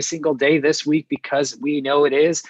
single day this week because we know it is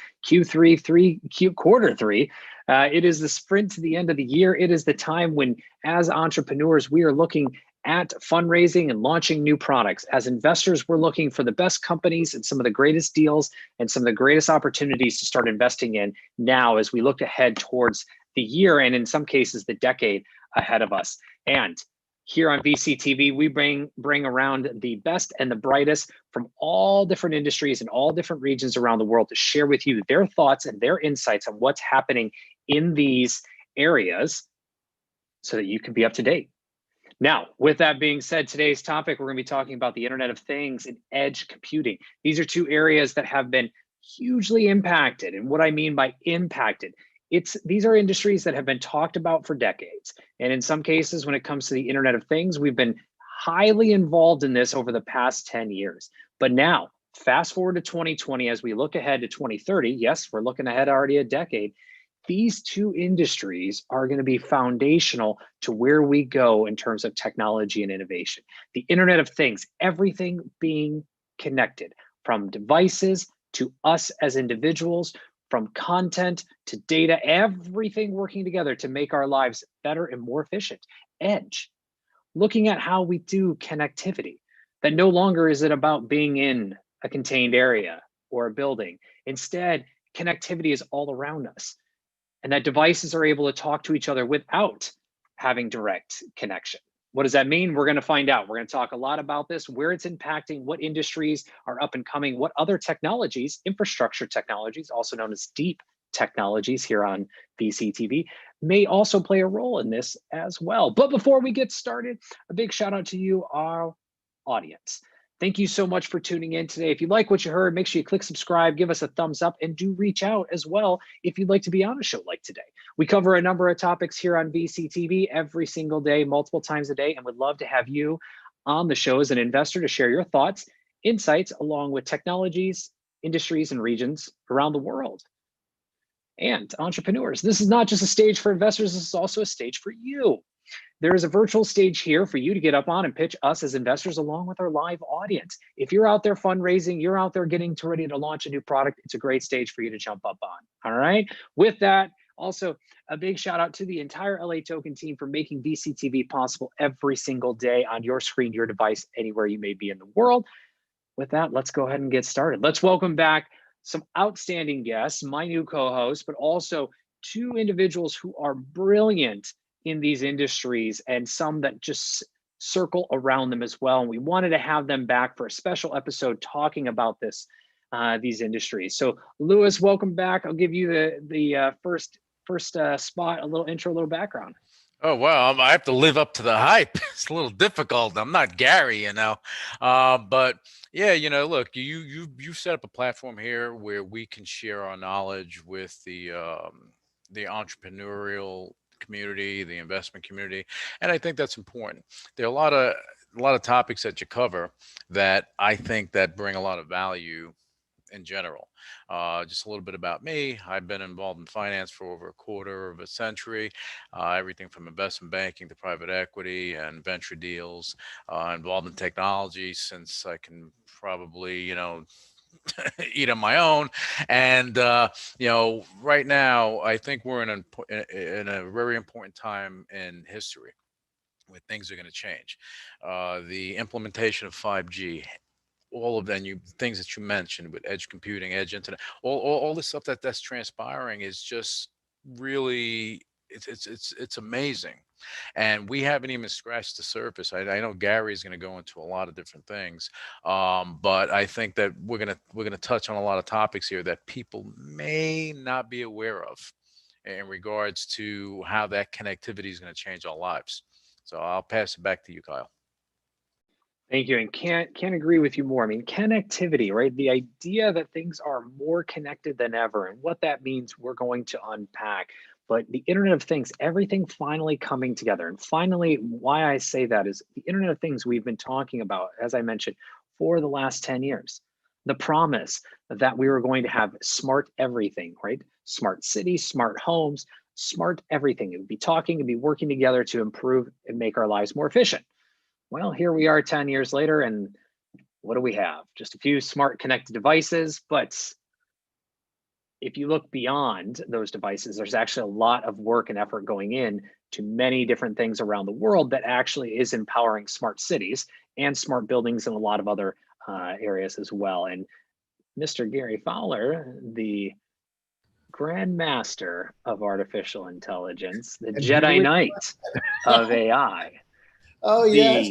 quarter three. It is the sprint to the end of the year. It is the time when, as entrepreneurs, we are looking at fundraising and launching new products. As investors, we're looking for the best companies and some of the greatest deals and some of the greatest opportunities to start investing in now as we look ahead towards the year and in some cases the decade ahead of us. And here on VCTV, we bring around the best and the brightest from all different industries and all different regions around the world to share with you their thoughts and their insights on what's happening in these areas so that you can be up to date. Now, with that being said, today's topic, we're going to be talking about the Internet of Things and edge computing. These are two areas that have been hugely impacted. And what I mean by impacted, these are industries that have been talked about for decades. And in some cases, when it comes to the Internet of Things, we've been highly involved in this over the past 10 years. But now, fast forward to 2020, as we look ahead to 2030, yes, we're looking ahead already a decade. These two industries are going to be foundational to where we go in terms of technology and innovation. The Internet of Things, everything being connected, from devices to us as individuals, from content to data, everything working together to make our lives better and more efficient. Edge, looking at how we do connectivity, that no longer is it about being in a contained area or a building. Instead, connectivity is all around us, and that devices are able to talk to each other without having direct connection. What does that mean? We're going to find out. We're going to talk a lot about this, where it's impacting, what industries are up and coming, what other technologies, infrastructure technologies, also known as deep technologies here on VCTV, may also play a role in this as well. But before we get started, a big shout out to you, our audience. Thank you so much for tuning in today. If you like what you heard, make sure you click subscribe, give us a thumbs up, and do reach out as well if you'd like to be on a show like today. We cover a number of topics here on VCTV every single day, multiple times a day, and would love to have you on the show as an investor to share your thoughts, insights, along with technologies, industries, and regions around the world. And entrepreneurs, this is not just a stage for investors, this is also a stage for you. There is a virtual stage here for you to get up on and pitch us as investors along with our live audience. If you're out there fundraising, you're out there getting ready to launch a new product, it's a great stage for you to jump up on. All right. With that, also a big shout out to the entire LATOKEN team for making VCTV possible every single day on your screen, your device, anywhere you may be in the world. With that, let's go ahead and get started. Let's welcome back some outstanding guests, my new co-host, but also two individuals who are brilliant in these industries and some that just circle around them as well. And we wanted to have them back for a special episode talking about these industries. So Lewis, welcome back. I'll give you the first spot, a little intro, a little background. Oh, well, I have to live up to the hype. It's a little difficult. I'm not Gary, but yeah, look, you set up a platform here where we can share our knowledge with the entrepreneurial community, the investment community, and I think that's important. There are a lot of topics that you cover that I think that bring a lot of value in general. Just a little bit about me. I've been involved in finance for over a quarter of a century, everything from investment banking to private equity and venture deals, involved in technology since I can probably, eat on my own. And, right now, I think we're in a very important time in history where things are going to change. The implementation of 5G, all of them, things that you mentioned with edge computing, edge internet, all this stuff that's transpiring is just really, it's amazing. And we haven't even scratched the surface. I know Gary's going to go into a lot of different things, but I think that we're gonna touch on a lot of topics here that people may not be aware of in regards to how that connectivity is going to change our lives. So I'll pass it back to you, Kyle. Thank you, and can't agree with you more. I mean, connectivity, right? The idea that things are more connected than ever, and what that means, we're going to unpack. But the Internet of Things, everything finally coming together. And finally, why I say that is the Internet of Things we've been talking about, as I mentioned, for the last 10 years. The promise that we were going to have smart everything, right? Smart cities, smart homes, smart everything. It would be talking and be working together to improve and make our lives more efficient. Well, here we are 10 years later, and what do we have? Just a few smart connected devices, but if you look beyond those devices, there's actually a lot of work and effort going in to many different things around the world that actually is empowering smart cities and smart buildings and a lot of other areas as well. And Mr. Gary Fowler, the grandmaster of artificial intelligence, the And here Jedi we Knight of AI, Oh, yes.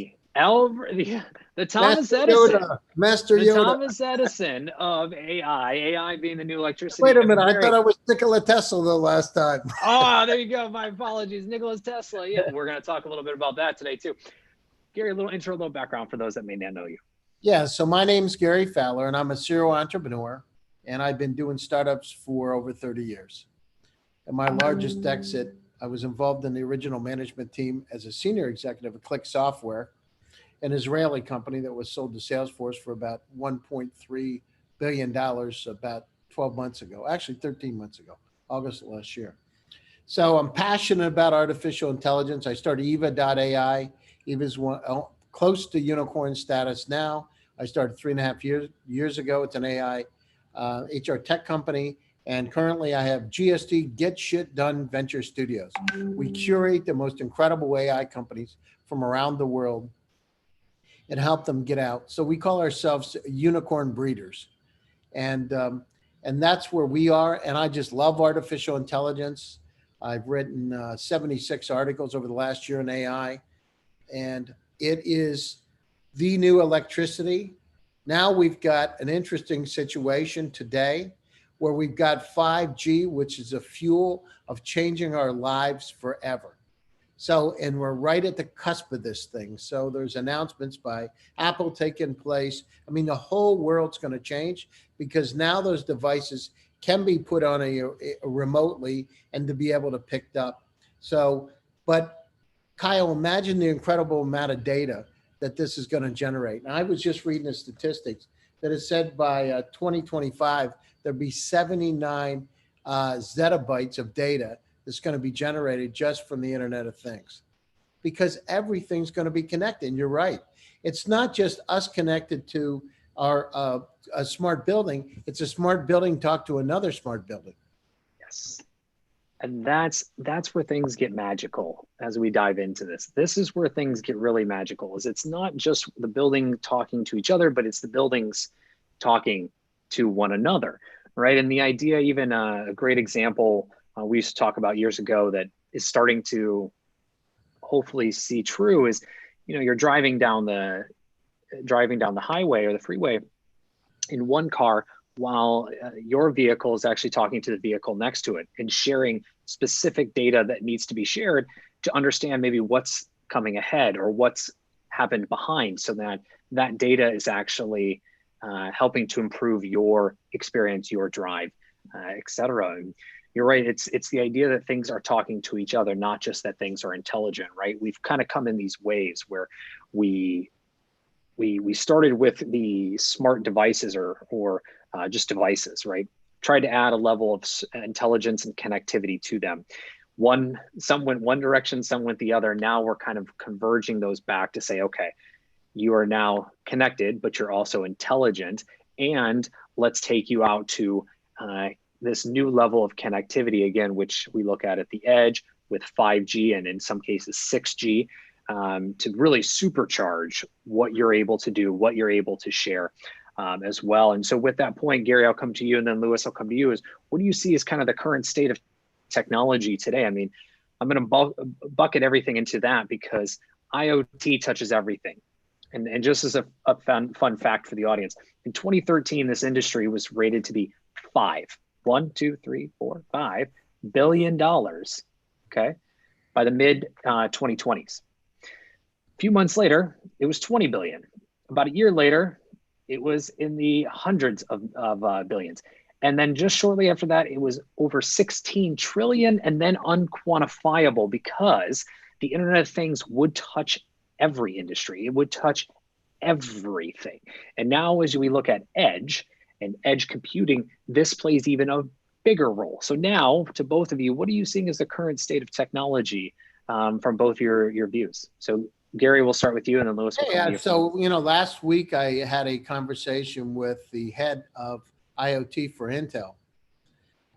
the Thomas Master Edison, Yoda. Master the Yoda. Thomas Edison of AI being the new electricity. Wait a minute. I thought I was Nikola Tesla the last time. Oh, there you go. My apologies. Nikola Tesla. Yeah, we're going to talk a little bit about that today, too. Gary, a little intro, a little background for those that may not know you. Yeah. So my name's Gary Fowler, and I'm a serial entrepreneur, and I've been doing startups for over 30 years. And my largest exit, I was involved in the original management team as a senior executive at Click Software, an Israeli company that was sold to Salesforce for about $1.3 billion about 12 months ago, actually 13 months ago, August of last year. So I'm passionate about artificial intelligence. I started Eva.ai. Eva's close to unicorn status now. I started 3.5 years ago. It's an AI HR tech company. And currently I have GSD, Get Shit Done Venture Studios. We curate the most incredible AI companies from around the world and help them get out. So we call ourselves unicorn breeders. And that's where we are. And I just love artificial intelligence. I've written 76 articles over the last year in AI, and it is the new electricity. Now we've got an interesting situation today where we've got 5G, which is a fuel of changing our lives forever. So, and we're right at the cusp of this thing. So there's announcements by Apple taking place. I mean, the whole world's going to change because now those devices can be put on a remotely and to be able to picked up. So, but Kyle, imagine the incredible amount of data that this is going to generate. And I was just reading the statistics that it said by 2025, there'll be 79 zettabytes of data that's going to be generated just from the Internet of Things, because everything's going to be connected. And you're right. It's not just us connected to our a smart building. It's a smart building talk to another smart building. Yes. And that's where things get magical as we dive into this. This is where things get really magical, is it's not just the building talking to each other, but it's the buildings talking to one another, right? And the idea, even a great example we used to talk about years ago that is starting to hopefully see true is, you're driving down the highway or the freeway in one car while your vehicle is actually talking to the vehicle next to it and sharing specific data that needs to be shared to understand maybe what's coming ahead or what's happened behind, so that data is actually helping to improve your experience, your drive, etc. And you're right. It's the idea that things are talking to each other, not just that things are intelligent, right? We've kind of come in these waves where we started with the smart devices or just devices, right? Tried to add a level of intelligence and connectivity to them. Some went one direction, some went the other. Now we're kind of converging those back to say, okay, you are now connected, but you're also intelligent. And let's take you out to this new level of connectivity again, which we look at the edge with 5G and in some cases 6G, to really supercharge what you're able to do, what you're able to share as well. And so with that point, Gary, I'll come to you, and then Lewis, I'll come to you, is what do you see as kind of the current state of technology today? I mean, I'm going to bucket everything into that because IoT touches everything. And just as a fun fact for the audience, in 2013, this industry was rated to be $5 billion, okay, by the mid 2020s. A few months later, it was 20 billion. About a year later, it was in the hundreds of billions. And then just shortly after that, it was over 16 trillion and then unquantifiable, because the Internet of Things would touch every industry. It would touch everything. And now as we look at edge and edge computing, this plays even a bigger role. So now to both of you, what are you seeing as the current state of technology from both your views? So Gary, we'll start with you, and then Lewis will come to Yeah, you. so last week I had a conversation with the head of IoT for Intel,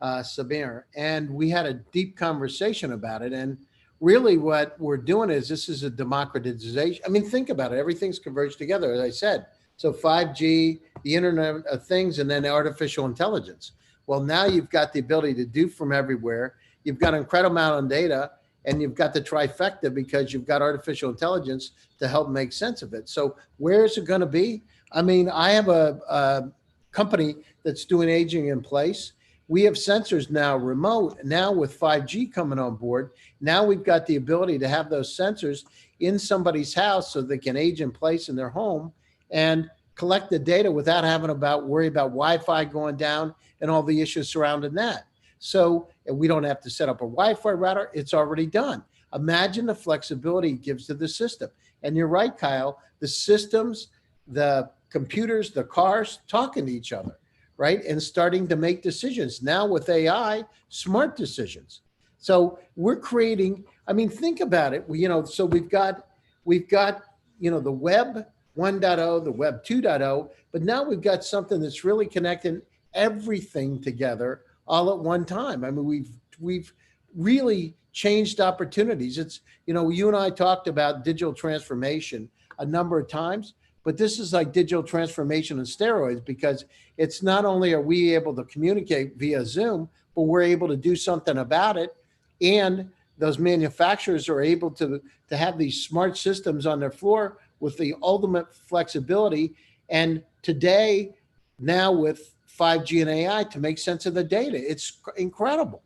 Samir, and we had a deep conversation about it. And really, what we're doing is this is a democratization. I mean, think about it. Everything's converged together, as I said. So 5G, the Internet of Things, and then artificial intelligence. Well, now you've got the ability to do from everywhere. You've got an incredible amount of data, and you've got the trifecta because you've got artificial intelligence to help make sense of it. So where is it going to be? I mean, I have a company that's doing aging in place. We have sensors now remote. Now with 5G coming on board, now we've got the ability to have those sensors in somebody's house so they can age in place in their home and collect the data without having about worry about Wi-Fi going down and all the issues surrounding that. So we don't have to set up a Wi-Fi router. It's already done. Imagine the flexibility it gives to the system. And you're right, Kyle, the systems, the computers, the cars talking to each other, right? And starting to make decisions. Now with AI, smart decisions. So we're creating, I mean, think about it. So we've got, the web 1.0, the web 2.0, but now we've got something that's really connecting everything together all at one time. I mean, we've really changed opportunities. It's, you and I talked about digital transformation a number of times, but this is like digital transformation on steroids because it's not only are we able to communicate via Zoom, but we're able to do something about it. And those manufacturers are able to have these smart systems on their floor with the ultimate flexibility. And today, now with 5G and AI to make sense of the data, it's incredible.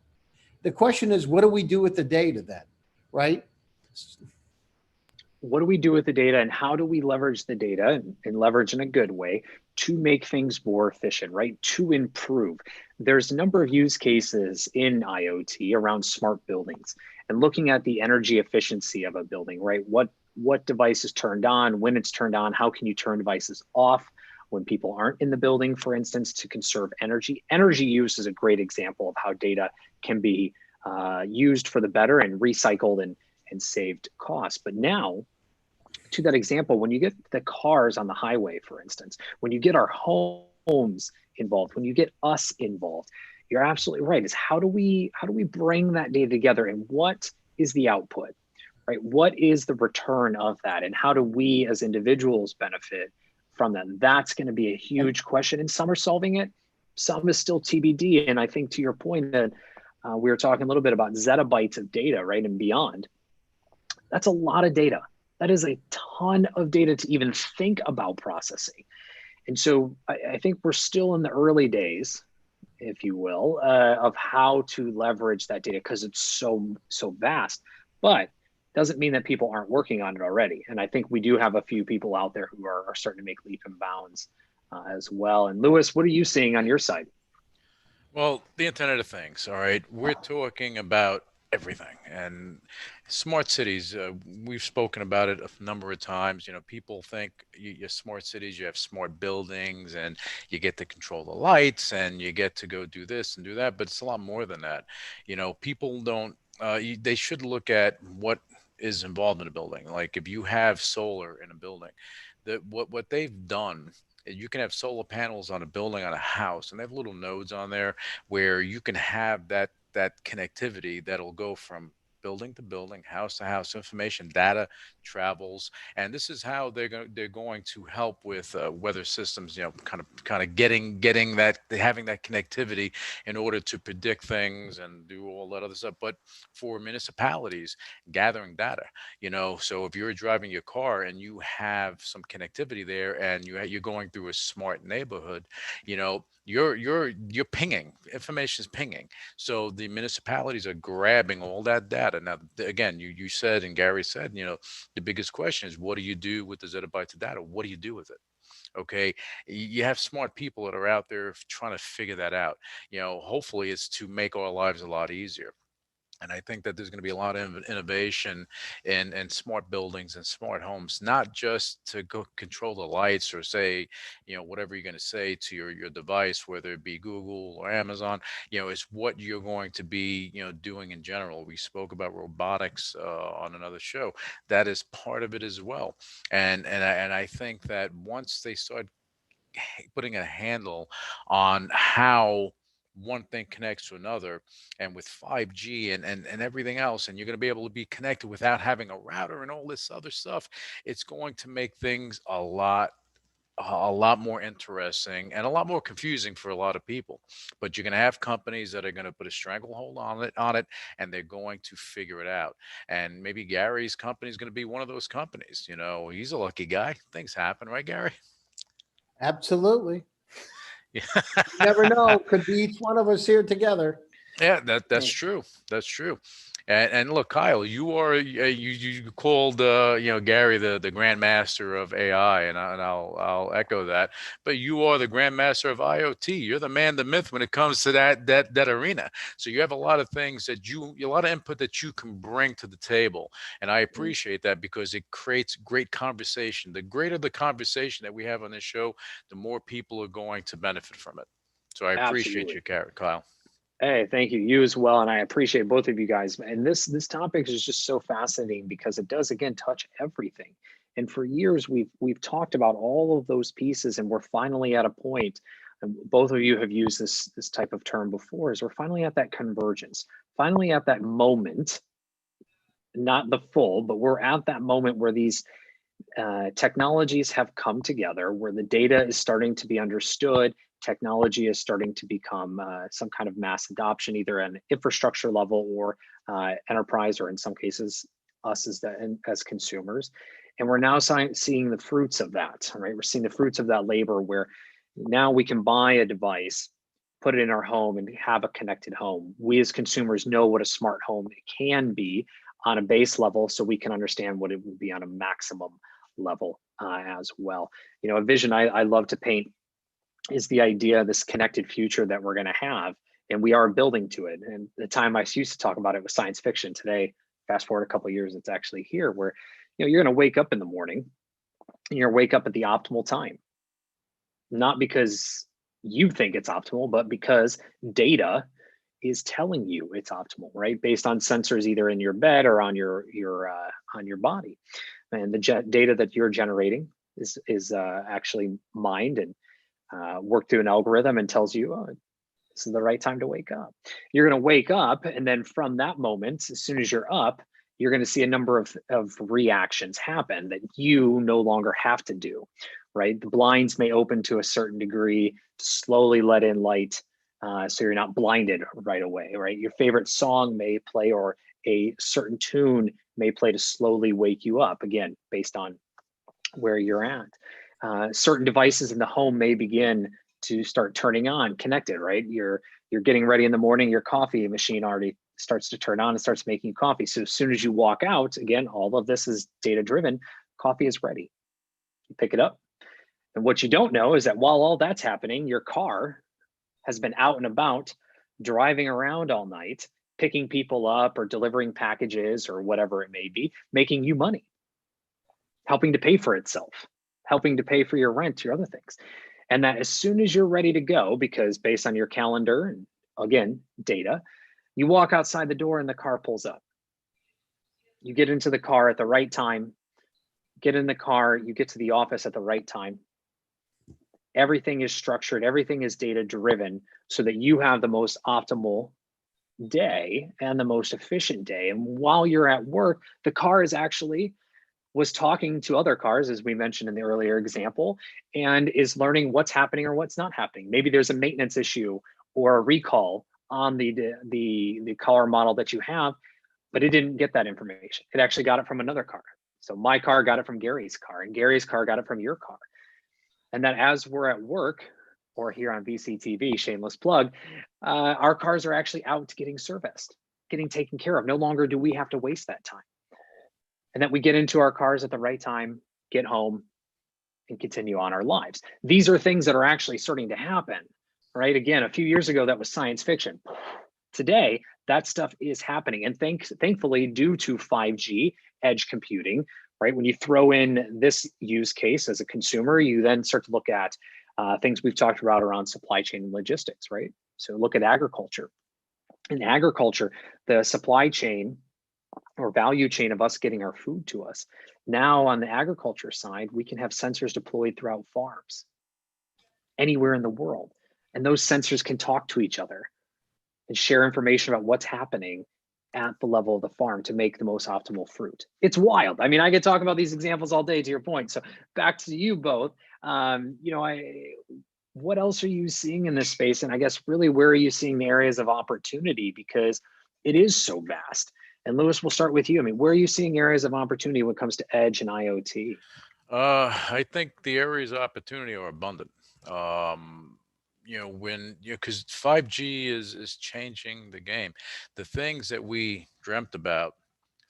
The question is, what do we do with the data then, right? What do we do with the data, and how do we leverage the data, and leverage in a good way, to make things more efficient, right? To improve. There's a number of use cases in IoT around smart buildings and looking at the energy efficiency of a building, right? What device is turned on, when it's turned on, how can you turn devices off when people aren't in the building, for instance, to conserve energy. Energy use is a great example of how data can be used for the better and recycled and saved costs. But now, to that example, when you get the cars on the highway, for instance, when you get our homes involved, when you get us involved, you're absolutely right. Is how do we bring that data together, and what is the output, right? What is the return of that, and how do we as individuals benefit from that? That's going to be a huge question, and some are solving it, some is still TBD. And I think to your point that we were talking a little bit about zettabytes of data, right, and beyond. That's a lot of data. That is a ton of data to even think about processing. And so I think we're still in the early days, if you will, of how to leverage that data because it's so vast. But doesn't mean that people aren't working on it already. And I think we do have a few people out there who are starting to make leap and bounds as well. And Lewis, what are you seeing on your side? Well, the Internet of Things, all right. We're talking about everything and smart cities. We've spoken about it a number of times. People think you're smart cities, you have smart buildings, and you get to control the lights, and you get to go do this and do that. But it's a lot more than that. People don't. They should look at what is involved in a building. Like if you have solar in a building, that what they've done. You can have solar panels on a building, on a house, and they have little nodes on there where you can have that connectivity that'll go from building to building, house to house. Information data travels, and this is how they're going to help with weather systems. Kind of getting that, having that connectivity in order to predict things and do all that other stuff. But for municipalities, gathering data, so if you're driving your car and you have some connectivity there, and you're going through a smart neighborhood, you're pinging, information is pinging. So the municipalities are grabbing all that data. Now, again, you said, and Gary said, the biggest question is, what do you do with the zettabytes of data? What do you do with it? Okay. You have smart people that are out there trying to figure that out. Hopefully it's to make our lives a lot easier. And I think that there's going to be a lot of innovation in smart buildings and smart homes, not just to go control the lights or say, whatever you're going to say to your device, whether it be Google or Amazon, is what you're going to be, doing in general. We spoke about robotics on another show. That is part of it as well. And I think that once they start putting a handle on how one thing connects to another, and with 5G and everything else, and you're going to be able to be connected without having a router and all this other stuff, it's going to make things a lot more interesting and a lot more confusing for a lot of people. But you're going to have companies that are going to put a stranglehold on it, and they're going to figure it out. And maybe Gary's company is going to be one of those companies. He's a lucky guy. Things happen, right, Gary? Absolutely. Yeah. You never know. Could be each one of us here together. Yeah, that's true. That's true. And look, Kyle, you called Gary the grandmaster of AI, and I'll echo that. But you are the grandmaster of IoT. You're the man, the myth when it comes to that arena. So you have a lot of things a lot of input that you can bring to the table, and I appreciate that because it creates great conversation. The greater the conversation that we have on this show, the more people are going to benefit from it. So I appreciate Absolutely. you, Kyle. Hey, thank you. You as well. And I appreciate both of you guys. And this topic is just so fascinating because it does again touch everything. And for years we've talked about all of those pieces, and we're finally at a point, and both of you have used this type of term before, is we're finally at that convergence, finally at that moment, not the full, but we're at that moment where these technologies have come together, where the data is starting to be understood, technology is starting to become some kind of mass adoption, either at an infrastructure level or enterprise, or in some cases, us as consumers. And we're now seeing the fruits of that, right? We're seeing the fruits of that labor where now we can buy a device, put it in our home, and have a connected home. We as consumers know what a smart home can be on a base level, so we can understand what it would be on a maximum level as well. A vision I love to paint is the idea of this connected future that we're going to have, and we are building to it. And the time I used to talk about it was science fiction. Today, fast forward a couple of years, it's actually here, where you're going to wake up in the morning, and you're going to wake up at the optimal time, not because you think it's optimal, but because data is telling you it's optimal, right? Based on sensors either in your bed or on your body, and the data that you're generating is actually mined and worked through an algorithm and tells you, oh, this is the right time to wake up. You're going to wake up, and then from that moment, as soon as you're up, you're going to see a number of reactions happen that you no longer have to do, right? The blinds may open to a certain degree to slowly let in light, so you're not blinded right away, right? Your favorite song may play, or a certain tune may play to slowly wake you up, again, based on where you're at. Certain devices in the home may begin to start turning on, connected, right? You're getting ready in the morning, your coffee machine already starts to turn on and starts making coffee. So as soon as you walk out, again, all of this is data driven, coffee is ready. You pick it up. And what you don't know is that while all that's happening, your car has been out and about, driving around all night, picking people up or delivering packages or whatever it may be, making you money, helping to pay for itself, helping to pay for your rent, your other things. And that as soon as you're ready to go, because based on your calendar and again, data, you walk outside the door and the car pulls up. You get into the car at the right time, get in the car, you get to the office at the right time. Everything is structured, everything is data driven so that you have the most optimal day and the most efficient day. And while you're at work, the car was talking to other cars, as we mentioned in the earlier example, and is learning what's happening or what's not happening. Maybe there's a maintenance issue or a recall on the car model that you have, but it didn't get that information. It actually got it from another car. So my car got it from Gary's car, and Gary's car got it from your car. And that as we're at work, or here on VCTV, shameless plug, our cars are actually out getting serviced, getting taken care of. No longer do we have to waste that time. And that we get into our cars at the right time, get home, and continue on our lives. These are things that are actually starting to happen, right? Again, a few years ago, that was science fiction. today, that stuff is happening. And thankfully, due to 5G edge computing, right? When you throw in this use case as a consumer, you then start to look at things we've talked about around supply chain and logistics, right? So look at agriculture. In agriculture, the supply chain or value chain of us getting our food to us. Now on the agriculture side, we can have sensors deployed throughout farms anywhere in the world. And those sensors can talk to each other and share information about what's happening at the level of the farm to make the most optimal fruit. It's wild. I mean, I could talk about these examples all day to your point. So back to you both. What else are you seeing in this space? And I guess really, where are you seeing the areas of opportunity? Because it is so vast. And Lewis, we'll start with you. I mean, where are you seeing areas of opportunity when it comes to edge and IoT? I think the areas of opportunity are abundant. Because 5G is changing the game. The things that we dreamt about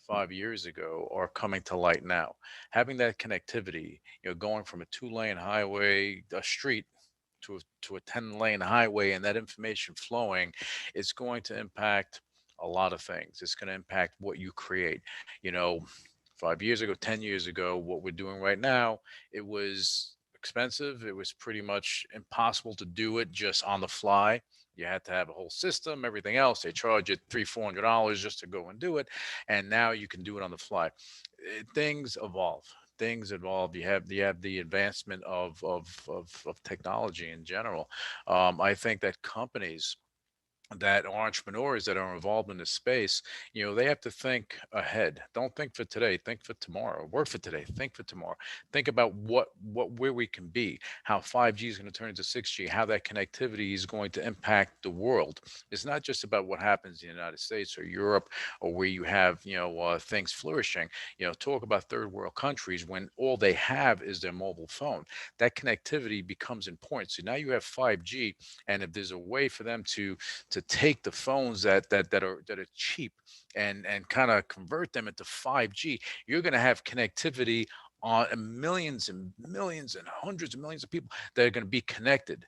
5 years ago are coming to light now. Having that connectivity, going from a 2-lane highway, a street, to a 10-lane highway, and that information flowing is going to impact a lot of things. It's going to impact what you create. 5 years ago, 10 years ago, what we're doing right now, it was expensive. It was pretty much impossible to do it just on the fly. You had to have a whole system, everything else. They charge you $300-400 just to go and do it. And now you can do it on the fly. Things evolve. You have the advancement of technology in general. I think that companies that are entrepreneurs that are involved in this space, they have to think ahead. Don't think for today, think for tomorrow. Work for today, think for tomorrow. Think about where we can be, how 5G is going to turn into 6G, how that connectivity is going to impact the world. It's not just about what happens in the United States or Europe or where you have, things flourishing. Talk about third world countries when all they have is their mobile phone. That connectivity becomes important. So now you have 5G, and if there's a way for them to take the phones that are cheap and kind of convert them into 5G, you're going to have connectivity on millions and millions and hundreds of millions of people that are going to be connected,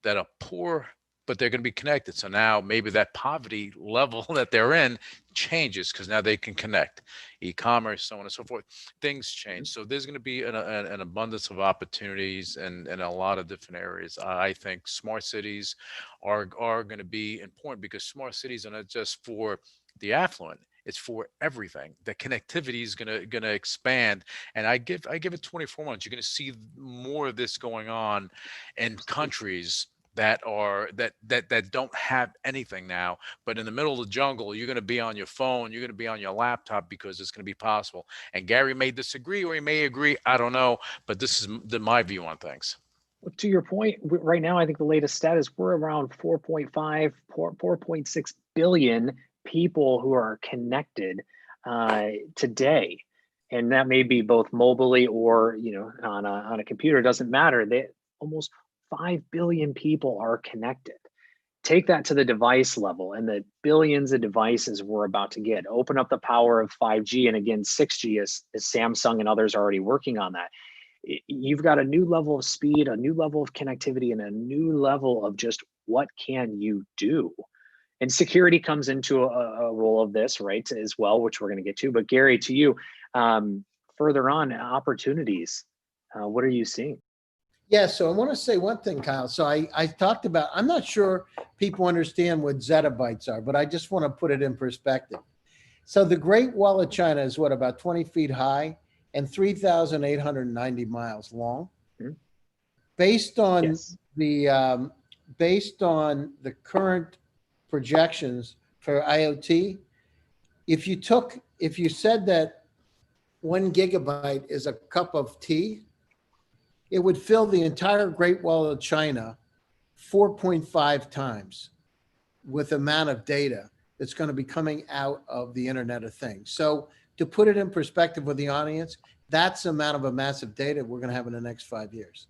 that are poor, but they're going to be connected. So now maybe that poverty level that they're in changes because now they can connect. E-commerce, so on and so forth. Things change. So there's going to be an abundance of opportunities in a lot of different areas. I think smart cities are going to be important because smart cities are not just for the affluent. It's for everything. The connectivity is gonna expand, and I give it 24 months. You're gonna see more of this going on in countries that don't have anything now, but in the middle of the jungle, you're going to be on your phone, you're going to be on your laptop because it's going to be possible. And Gary may disagree or he may agree, I don't know, but this is my view on things. Well, to your point, right now, I think the latest stat is we're around 4.6 billion people who are connected today. And that may be both mobilely or, on a computer, it doesn't matter. Almost 5 billion people are connected. Take that to the device level and the billions of devices we're about to get. Open up the power of 5G and again, 6G as Samsung and others are already working on that. You've got a new level of speed, a new level of connectivity, and a new level of just what can you do? And security comes into a role of this, right, as well, which we're going to get to. But Gary, to you, further on, opportunities, what are you seeing? Yeah, so I want to say one thing, Kyle. So I talked about, I'm not sure people understand what zettabytes are, but I just want to put it in perspective. So the Great Wall of China is about 20 feet high and 3,890 miles long. Mm-hmm. Based on the current projections for IoT, if you said that 1 gigabyte is a cup of tea, it would fill the entire Great Wall of China 4.5 times with amount of data that's going to be coming out of the Internet of Things. So to put it in perspective with the audience, that's the amount of a massive data we're going to have in the next 5 years.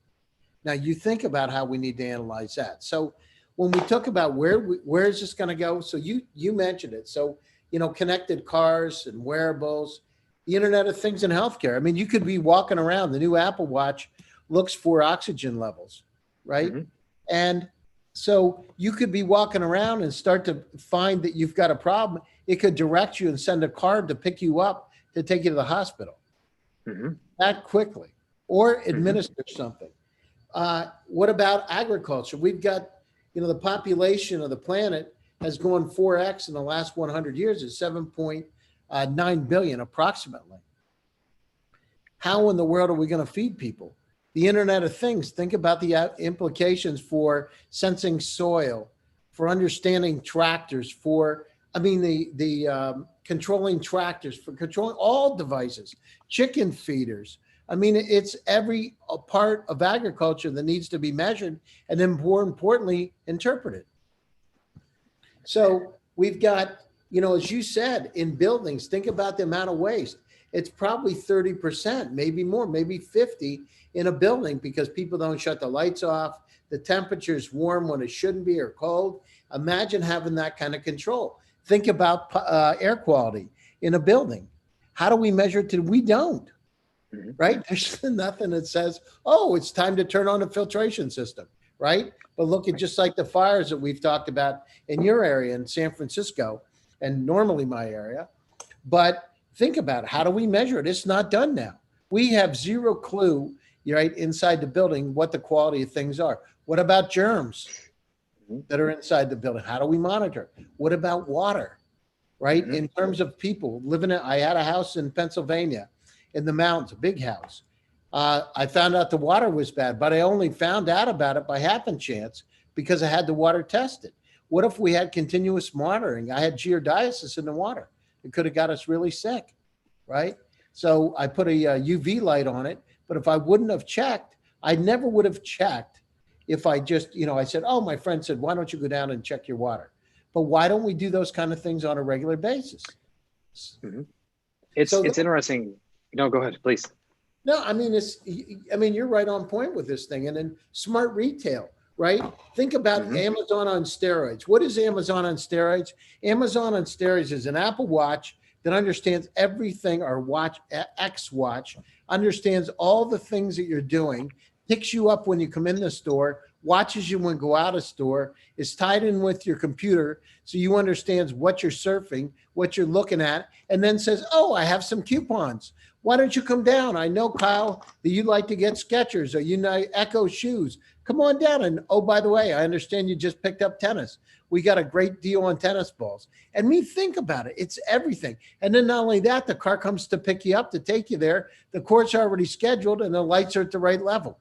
Now you think about how we need to analyze that. So when we talk about where is this going to go? So you mentioned it. So, connected cars and wearables, the Internet of Things in healthcare. I mean, you could be walking around, the new Apple Watch looks for oxygen levels, right? Mm-hmm. And So you could be walking around and start to find that you've got a problem. It could direct you and send a car to pick you up to take you to the hospital Mhm. that quickly, or Mhm. administer something. What about agriculture? We've got, the population of the planet has gone 4x in the last 100 years. It's 7.9 billion approximately. How in the world are we going to feed people? The Internet of Things, think about the implications for sensing soil, for understanding tractors, controlling tractors, for controlling all devices, chicken feeders. I mean, it's every part of agriculture that needs to be measured and then more importantly, interpreted. So we've got, as you said, in buildings, think about the amount of waste. It's probably 30%, maybe more, maybe 50 in a building because people don't shut the lights off. The temperature is warm when it shouldn't be or cold. Imagine having that kind of control. Think about air quality in a building. How do we measure it? We don't, Mhm. right? There's nothing that says, oh, it's time to turn on a filtration system, right? But look at just like the fires that we've talked about in your area in San Francisco and normally my area. But think about it. How do we measure it? It's not done now. We have zero clue, right, inside the building what the quality of things are. What about germs Mhm. that are inside the building? How do we monitor? What about water, right? Mhm. In terms of people living in, I had a house in Pennsylvania in the mountains, a big house. I found out the water was bad, but I only found out about it by happen chance because I had the water tested. What if we had continuous monitoring? I had giardiasis in the water. It could have got us really sick, right? So I put a UV light on it, but if I wouldn't have checked, I never would have checked if I just, I said, oh, my friend said, why don't you go down and check your water? But why don't we do those kind of things on a regular basis? Mhm. It's So it's interesting. No, go ahead, please. no, you're right on point with this thing. And then smart retail, right? Think about Mhm. Amazon on steroids. What is Amazon on steroids? Amazon on steroids is an Apple Watch that understands everything, or X watch, understands all the things that you're doing, picks you up when you come in the store, watches you when you go out of store, is tied in with your computer so you understands what you're surfing, what you're looking at, and then says, oh, I have some coupons. Why don't you come down? I know, Kyle, that you like to get Skechers or Echo shoes. Come on down. And oh, by the way, I understand you just picked up tennis. We got a great deal on tennis balls. And think about it. It's everything. And then not only that, the car comes to pick you up to take you there. The court's already scheduled and the lights are at the right level.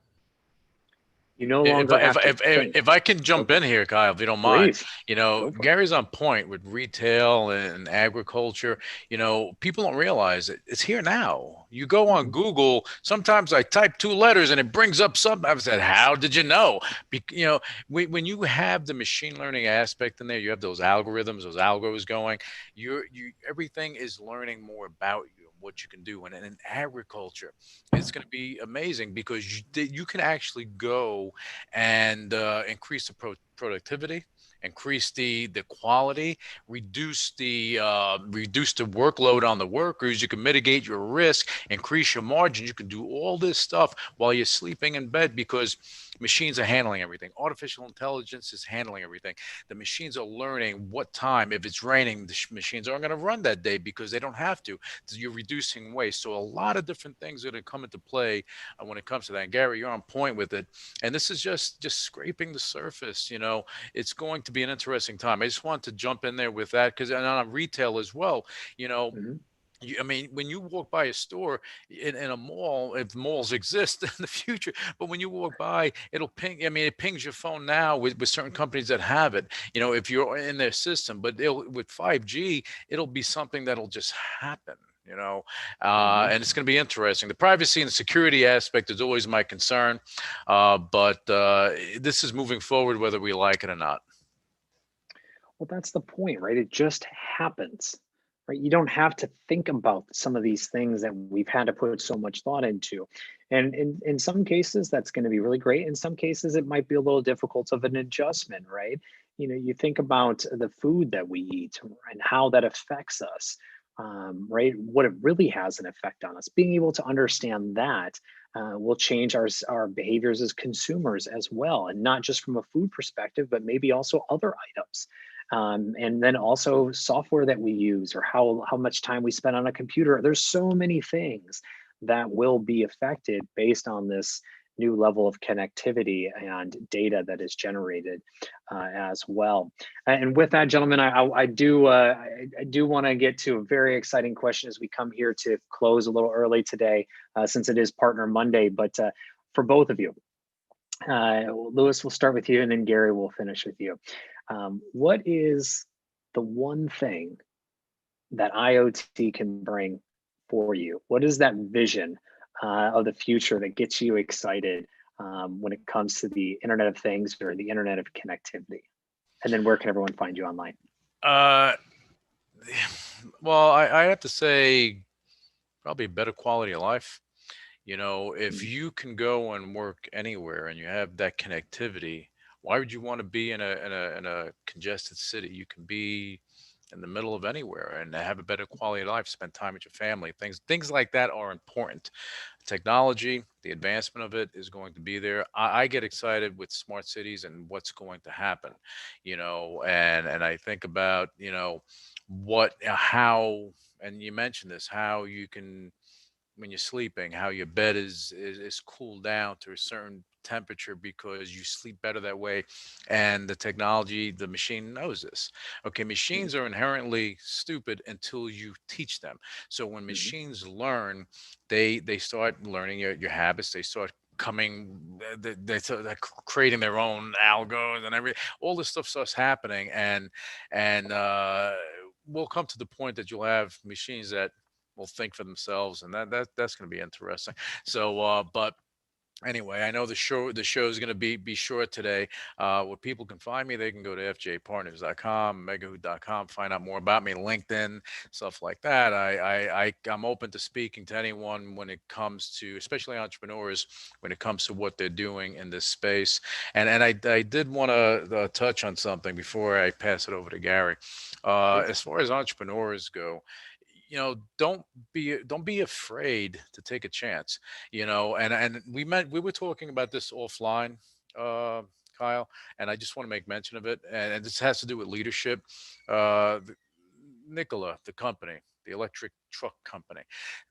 You no If longer I, if, have to if, if think. if I can Oh, jump in here, Kyle, if you don't mind, please go for it. Gary's on point with retail and agriculture. People don't realize it's here now. You go on Mhm. Google, sometimes I type two letters and it brings up something. I've said, how did you know? When you have the machine learning aspect in there, you have those algorithms, those algos going, everything is learning more about you, what you can do. And in agriculture, it's going to be amazing because you can actually go and increase the productivity, increase the quality, reduce the workload on the workers. You can mitigate your risk, increase your margin. You can do all this stuff while you're sleeping in bed because machines are handling everything. Artificial intelligence is handling everything. The machines are learning what time. If it's raining, the machines aren't going to run that day because they don't have to. You're reducing waste. So a lot of different things are going to come into play when it comes to that. And Gary, you're on point with it. And this is just scraping the surface. It's going to be an interesting time. I just want to jump in there with that because on retail as well, you know, Mhm. when you walk by a store in a mall, if malls exist in the future, but when you walk by, it'll ping. I mean, it pings your phone now with certain companies that have it. If you're in their system, but with 5G, it'll be something that'll just happen. Mhm. And it's going to be interesting. The privacy and the security aspect is always my concern, but this is moving forward whether we like it or not. Well, that's the point, right? It just happens, right? You don't have to think about some of these things that we've had to put so much thought into. And in some cases, that's going to be really great. In some cases, it might be a little difficult of an adjustment, right? You think about the food that we eat and how that affects us. right? What it really has an effect on us. Being able to understand that will change our behaviors as consumers as well, and not just from a food perspective, but maybe also other items. And then also software that we use, or how much time we spend on a computer. There's so many things that will be affected based on this new level of connectivity and data that is generated as well. And with that, gentlemen, I do want to get to a very exciting question as we come here to close a little early today, since it is Partner Monday. But for both of you, Louis, we'll start with you, and then Gary will finish with you. What is the one thing that IoT can bring for you? What is that vision of the future that gets you excited when it comes to the Internet of Things or the Internet of Connectivity? And then where can everyone find you online? Well, I have to say probably better quality of life. You know, if you can go and work anywhere and you have that connectivity, why would you want to be in a congested city? You can be in the middle of anywhere and have a better quality of life, spend time with your family. Things like that are important. Technology, the advancement of it is going to be there. I get excited with smart cities and what's going to happen, you know, and I think about, you know, how, and you mentioned this, how you can, when you're sleeping, how your bed is cooled down to a certain temperature because you sleep better that way. And the technology, the machine knows this. Okay, machines are inherently stupid until you teach them. So when machines learn, they start learning your habits. They start coming, they're creating their own algos and all this stuff starts happening, and we'll come to the point that you'll have machines that will think for themselves, and that's going to be interesting. So but anyway, I know the show is going to be short today. Where people can find me, they can go to fjpartners.com, megahoot.com, find out more about me, LinkedIn, stuff like that. I'm open to speaking to anyone when it comes to, especially entrepreneurs, when it comes to what they're doing in this space. And I did want to touch on something before I pass it over to Gary. As far as entrepreneurs go, you know, don't be afraid to take a chance, you know. And we were talking about this offline, uh Kyle, and I just want to make mention of it, and this has to do with leadership. Nikola, the company, the electric truck company,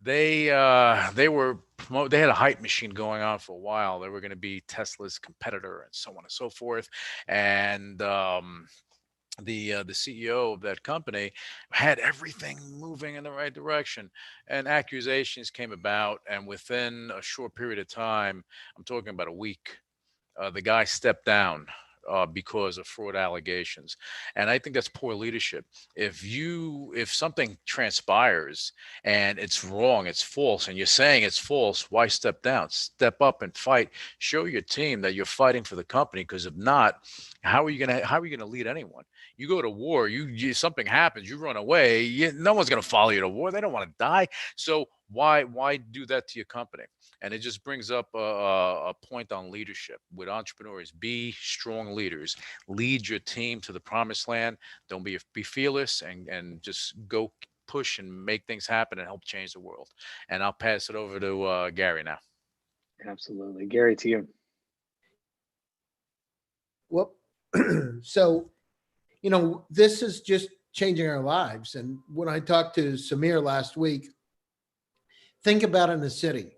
they had a hype machine going on for a while. They were going to be Tesla's competitor and so on and so forth. And the CEO of that company had everything moving in the right direction, and accusations came about, and within a short period of time, I'm talking about a week, the guy stepped down because of fraud allegations. And I think that's poor leadership. If something transpires and it's wrong, it's false, and you're saying it's false, why step down? Step up and fight. Show your team that you're fighting for the company, because if not, how are you gonna lead anyone? You go to war, something happens, you run away, no one's gonna follow you to war. They don't want to die. So why do that to your company? And it just brings up a point on leadership with entrepreneurs. Be strong leaders. Lead your team to the promised land. Don't be fearless, and just go push and make things happen and help change the world. And I'll pass it over to Gary now. Absolutely. Gary, to you. Well, so, you know, this is just changing our lives. And when I talked to Samir last week, think about in the city.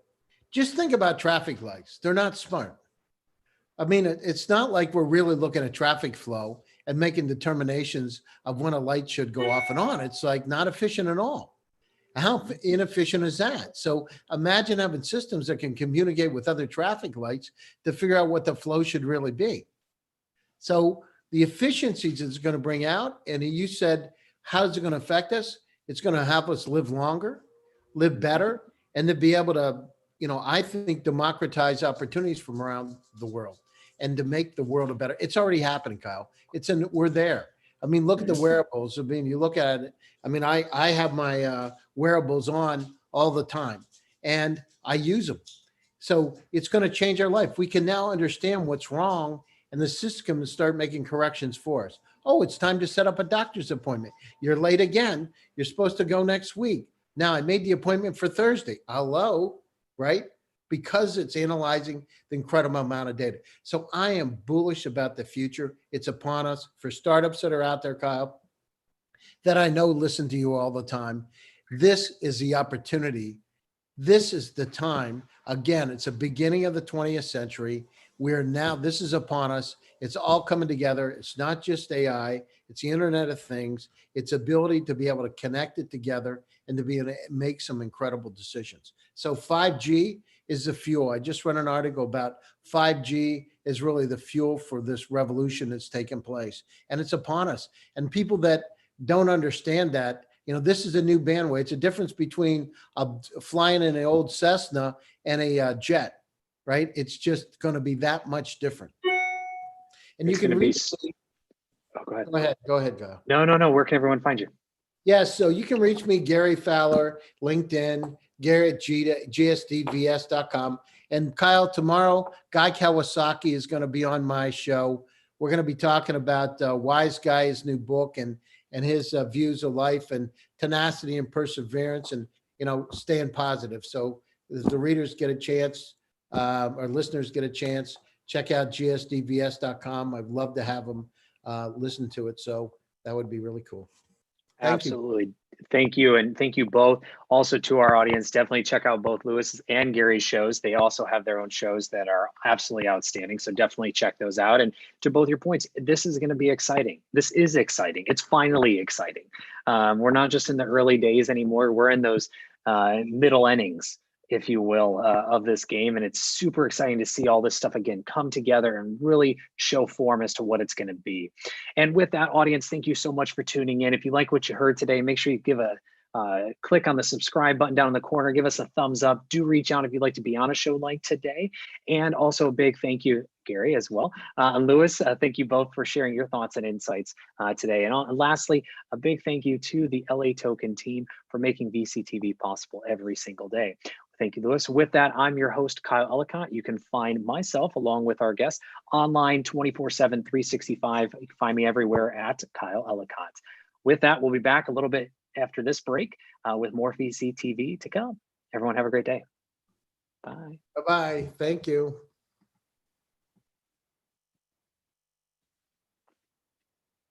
Just think about traffic lights. They're not smart. I mean, it's not like we're really looking at traffic flow and making determinations of when a light should go off and on. It's like not efficient at all. How inefficient is that? So imagine having systems that can communicate with other traffic lights to figure out what the flow should really be. So the efficiencies it's going to bring out, and you said, how is it going to affect us? It's going to help us live longer, live better, and to be able to, you know, I think democratize opportunities from around the world and to make the world a better. It's already happening, Kyle. We're there. I mean, look at the wearables. I mean, you look at it. I mean, I have my wearables on all the time, and I use them. So it's going to change our life. We can now understand what's wrong and the system will start making corrections for us. Oh, it's time to set up a doctor's appointment. You're late again. You're supposed to go next week. Now I made the appointment for Thursday. Hello, right? Because it's analyzing the incredible amount of data. So I am bullish about the future. It's upon us. For startups that are out there, Kyle, that I know listen to you all the time, this is the opportunity. This is the time. Again, it's a beginning of the 20th century. This is upon us. It's all coming together. It's not just AI. It's the Internet of Things. It's ability to be able to connect it together and to be able to make some incredible decisions. So 5G is the fuel. I just read an article about 5G is really the fuel for this revolution that's taken place. And it's upon us. And people that don't understand that, this is a new bandwidth. It's a difference between flying in an old Cessna and a jet, right? It's just going to be that much different. And It's you can reach me. Oh, go ahead. Go ahead, Kyle. No. Where can everyone find you? Yes, so you can reach me, Gary Fowler, LinkedIn, Gary at gsdvs.com. And Kyle, tomorrow, Guy Kawasaki is going to be on my show. We're going to be talking about Wise Guy, his new book, and his views of life and tenacity and perseverance and, staying positive. So as the readers get a chance, or listeners get a chance, check out gsdvs.com. I'd love to have them listen to it. So that would be really cool. Absolutely. Thank you. And thank you both. Also to our audience, definitely check out both Lewis's and Gary's shows. They also have their own shows that are absolutely outstanding. So definitely check those out. And to both your points, this is going to be exciting. This is exciting. It's finally exciting. We're not just in the early days anymore. We're in those middle innings, if you will, of this game. And it's super exciting to see all this stuff again come together and really show form as to what it's going to be. And with that, audience, thank you so much for tuning in. If you like what you heard today, make sure you give a click on the subscribe button down in the corner, give us a thumbs up. Do reach out if you'd like to be on a show like today. And also a big thank you, Gary, as well. And Lewis, thank you both for sharing your thoughts and insights today. And lastly, a big thank you to the LATOKEN team for making VCTV possible every single day. Thank you, Lewis. With that, I'm your host, Kyle Ellicott. You can find myself along with our guests online 24/7, 365. You can find me everywhere at Kyle Ellicott. With that, we'll be back a little bit after this break with more VCTV to come. Everyone have a great day. Bye. Bye-bye. Thank you.